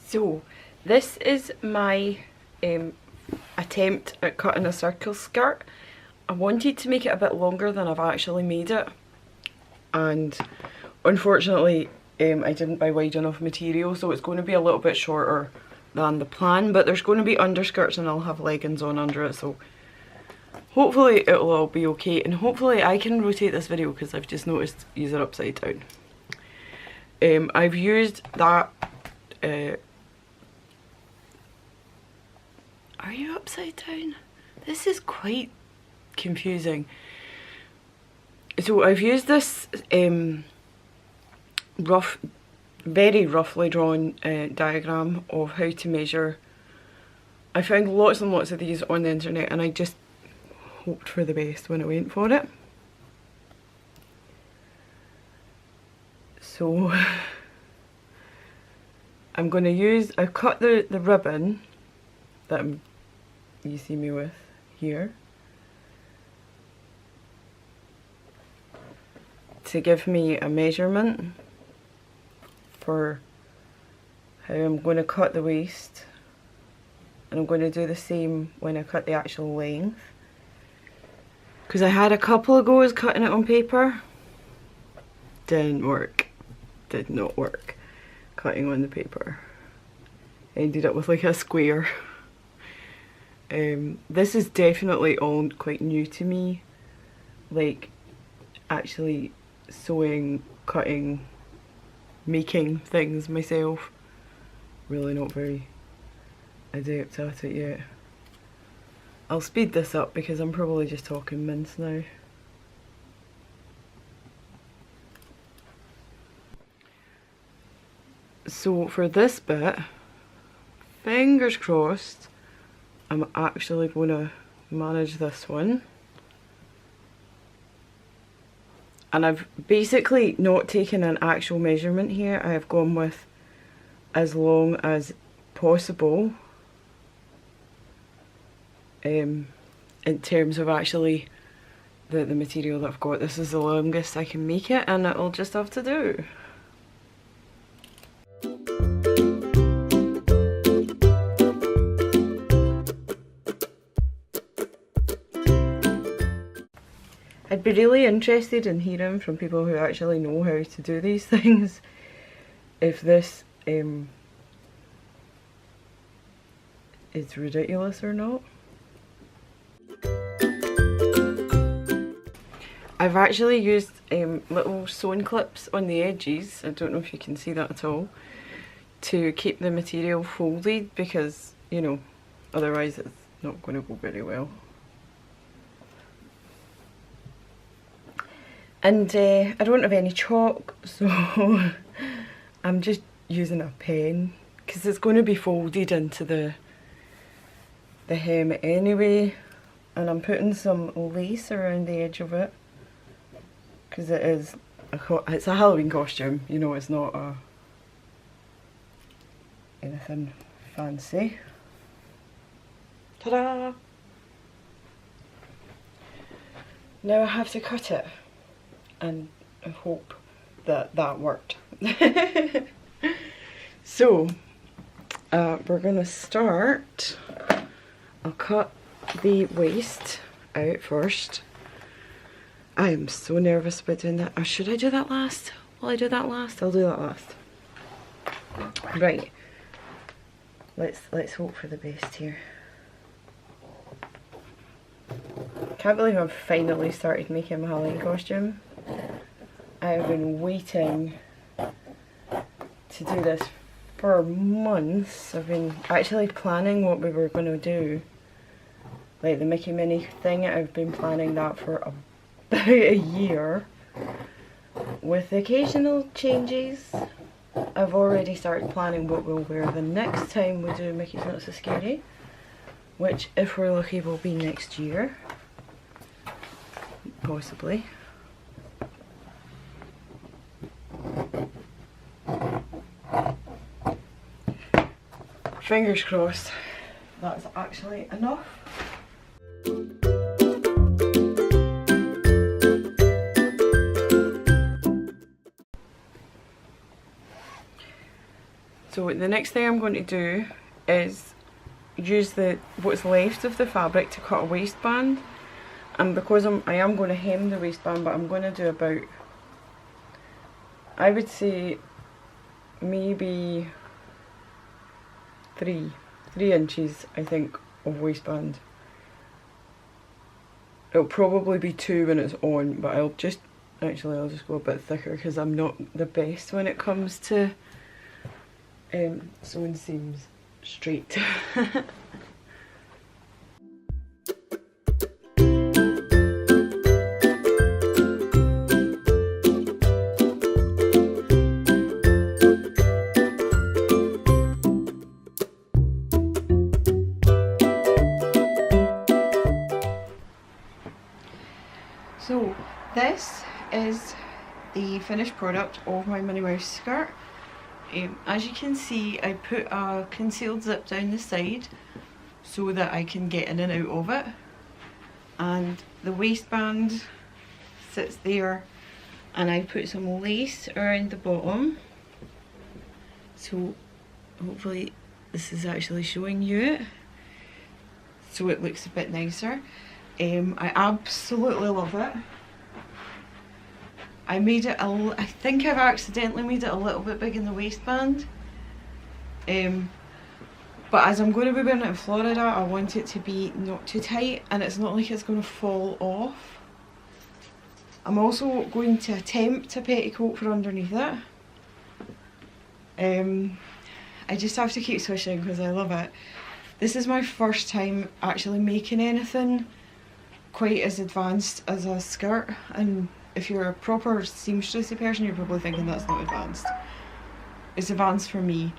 So this is my attempt at cutting a circle skirt. I wanted to make it a bit longer than I've actually made it, and unfortunately I didn't buy wide enough material, so it's going to be a little bit shorter than the plan, but there's going to be underskirts and I'll have leggings on under it, so hopefully it'll all be okay, and hopefully I can rotate this video because I've just noticed use it upside down. I've used that are you upside down? This is quite confusing. So I've used this very roughly drawn diagram of how to measure. I found lots and lots of these on the internet and I just hoped for the best when I went for it. So I'm going to use, I've cut the ribbon that you see me with here to give me a measurement for how I'm going to cut the waist, and I'm going to do the same when I cut the actual length, because I had a couple of goes cutting it on paper, didn't work, did not work cutting on the paper. I ended up with like a square. This is definitely all quite new to me, like actually sewing, cutting, making things myself. Really not very adept at it yet. I'll speed this up because I'm probably just talking mince now. So for this bit, fingers crossed, I'm actually going to manage this one. And I've basically not taken an actual measurement here. I have gone with as long as possible in terms of actually the material that I've got. This is the longest I can make it, and it'll just have to do. I'd be really interested in hearing from people who actually know how to do these things, if this is ridiculous or not. I've actually used little sewing clips on the edges, I don't know if you can see that at all, to keep the material folded, because, you know, otherwise it's not going to go very well. And I don't have any chalk, so I'm just using a pen, because it's going to be folded into the hem anyway, and I'm putting some lace around the edge of it, because it's a Halloween costume, you know, it's not anything fancy. Ta-da! Now I have to cut it, and I hope that that worked. So we're gonna start. I'll cut the waist out first. I am so nervous about doing that. Or should I do that last? Will I do that last? I'll do that last. Right. Let's hope for the best here. Can't believe I've finally started making my Halloween costume. I've been waiting to do this for months. I've been actually planning what we were going to do. Like the Mickey Minnie thing, I've been planning that for about a year. With occasional changes, I've already started planning what we'll wear the next time we do Mickey's Not So Scary, which, if we're lucky, will be next year. Possibly. Fingers crossed that's actually enough. So the next thing I'm going to do is use what's left of the fabric to cut a waistband. And because I am going to hem the waistband, but I'm going to do about, I would say, maybe 3 inches, I think, of waistband. It'll probably be 2 when it's on, but I'll just go a bit thicker because I'm not the best when it comes to sewing seams straight. So this is the finished product of my Minnie Mouse skirt. As you can see, I put a concealed zip down the side so that I can get in and out of it, and the waistband sits there, and I put some lace around the bottom, so hopefully this is actually showing you it, so it looks a bit nicer. I absolutely love it. I made it I think I've accidentally made it a little bit big in the waistband, but as I'm going to be wearing it in Florida, I want it to be not too tight, and it's not like it's going to fall off. I'm also going to attempt a petticoat for underneath it. I just have to keep swishing because I love it. This is my first time actually making anything quite as advanced as a skirt, and if you're a proper seamstressy person, you're probably thinking that's not advanced. It's advanced for me,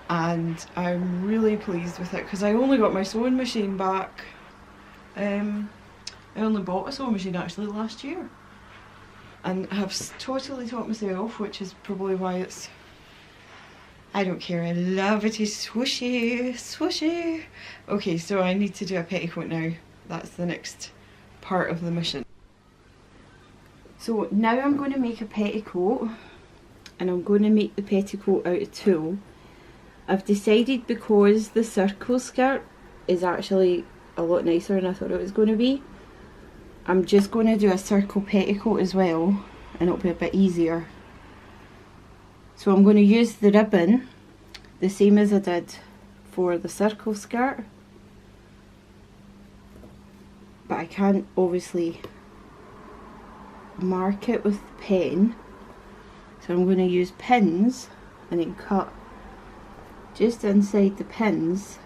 and I'm really pleased with it because I only got my sewing machine back. I only bought a sewing machine actually last year, and have totally taught myself, which is probably why it's, I don't care, I love it, it's swooshy, swooshy. Okay, so I need to do a petticoat now. That's the next part of the mission. So now I'm going to make a petticoat, and I'm going to make the petticoat out of tulle. I've decided, because the circle skirt is actually a lot nicer than I thought it was going to be, I'm just going to do a circle petticoat as well, and it'll be a bit easier. So I'm going to use the ribbon the same as I did for the circle skirt, but I can't obviously mark it with the pen, so I'm going to use pins and then cut just inside the pins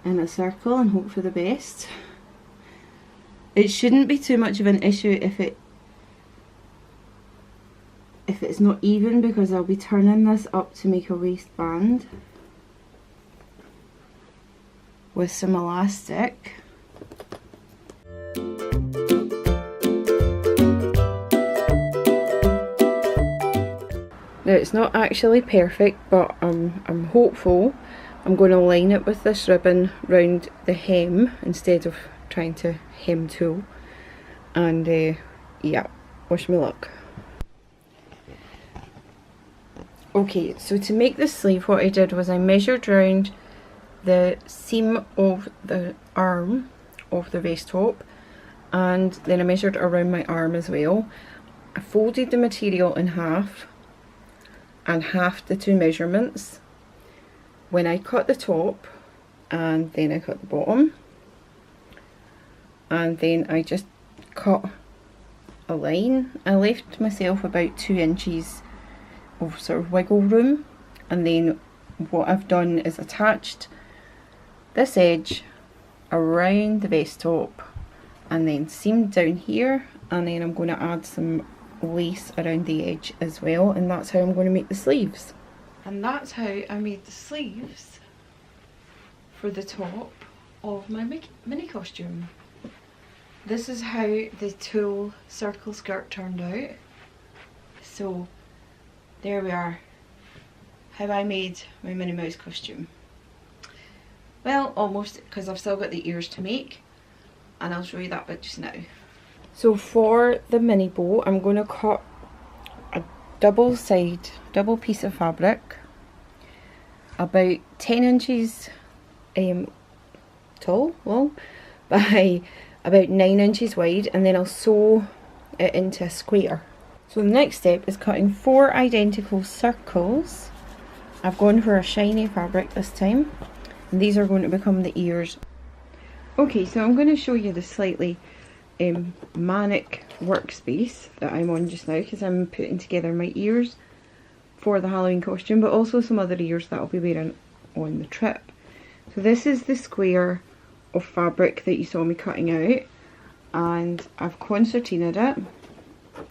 in a circle and hope for the best. It shouldn't be too much of an issue if it's not even, because I'll be turning this up to make a waistband with some elastic. Now it's not actually perfect, but I'm hopeful. I'm going to line it with this ribbon round the hem instead of trying to hem tulle, and yeah, wish me luck. Okay, so to make this sleeve, what I did was I measured round the seam of the arm of the vest top, and then I measured around my arm as well. I folded the material in half and halved the two measurements when I cut the top, and then I cut the bottom, and then I just cut a line. I left myself about 2 inches of sort of wiggle room, and then what I've done is attached this edge around the vest top and then seamed down here, and then I'm going to add some lace around the edge as well, and that's how I'm going to make the sleeves. And that's how I made the sleeves for the top of my Minnie costume. This is how the tulle circle skirt turned out. So there we are, how I made my Minnie Mouse costume. Well, almost, because I've still got the ears to make, and I'll show you that bit just now. So for the mini bow, I'm going to cut a double piece of fabric, about 10 inches tall, long, by about 9 inches wide, and then I'll sew it into a square. So the next step is cutting 4 identical circles. I've gone for a shiny fabric this time, and these are going to become the ears. Okay, so I'm going to show you the slightly manic workspace that I'm on just now, because I'm putting together my ears for the Halloween costume, but also some other ears that I'll be wearing on the trip. So this is the square of fabric that you saw me cutting out, and I've concertinaed it,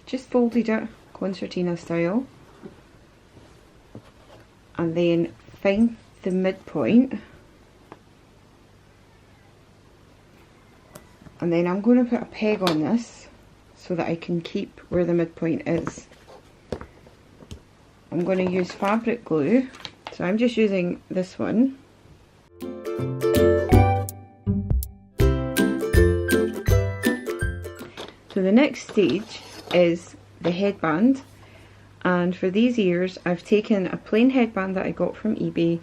just folded it concertina style, and then find the midpoint, and then I'm going to put a peg on this so that I can keep where the midpoint is. I'm going to use fabric glue, so I'm just using this one. So the next stage is the headband, and for these ears I've taken a plain headband that I got from eBay,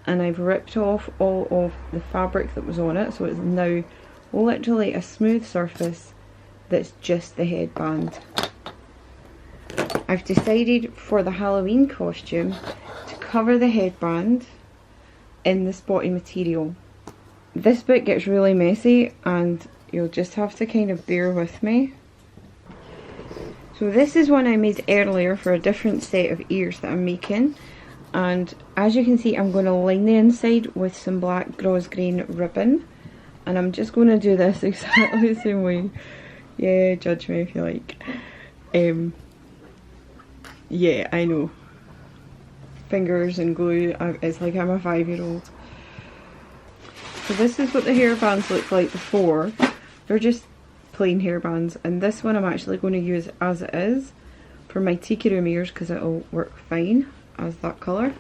and I've ripped off all of the fabric that was on it, so it's now literally a smooth surface that's just the headband. I've decided for the Halloween costume to cover the headband in the spotty material. This bit gets really messy and you'll just have to kind of bear with me. So this is one I made earlier for a different set of ears that I'm making, and as you can see I'm going to line the inside with some black grosgrain ribbon, and I'm just going to do this exactly the same way. Yeah, judge me if you like. Yeah, I know. Fingers and glue, it's like I'm a 5-year-old. So this is what the hairbands look like before. They're just plain hairbands, and this one I'm actually going to use as it is for my tiki room ears because it'll work fine as that colour.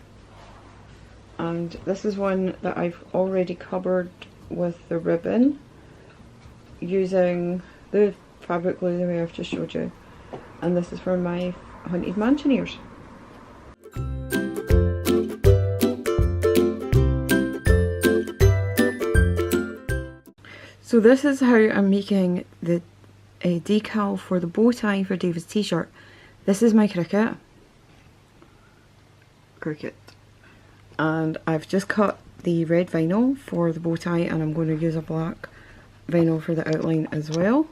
And this is one that I've already covered with the ribbon using the fabric glue the way I've just showed you, and this is for my Haunted Mansion ears. So this is how I'm making the decal for the bow tie for David's t-shirt. This is my cricket, and I've just cut the red vinyl for the bow tie, and I'm going to use a black vinyl for the outline as well.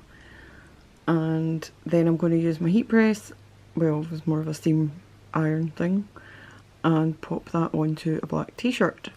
And then I'm going to use my heat press, well, it was more of a steam iron thing, and pop that onto a black t-shirt.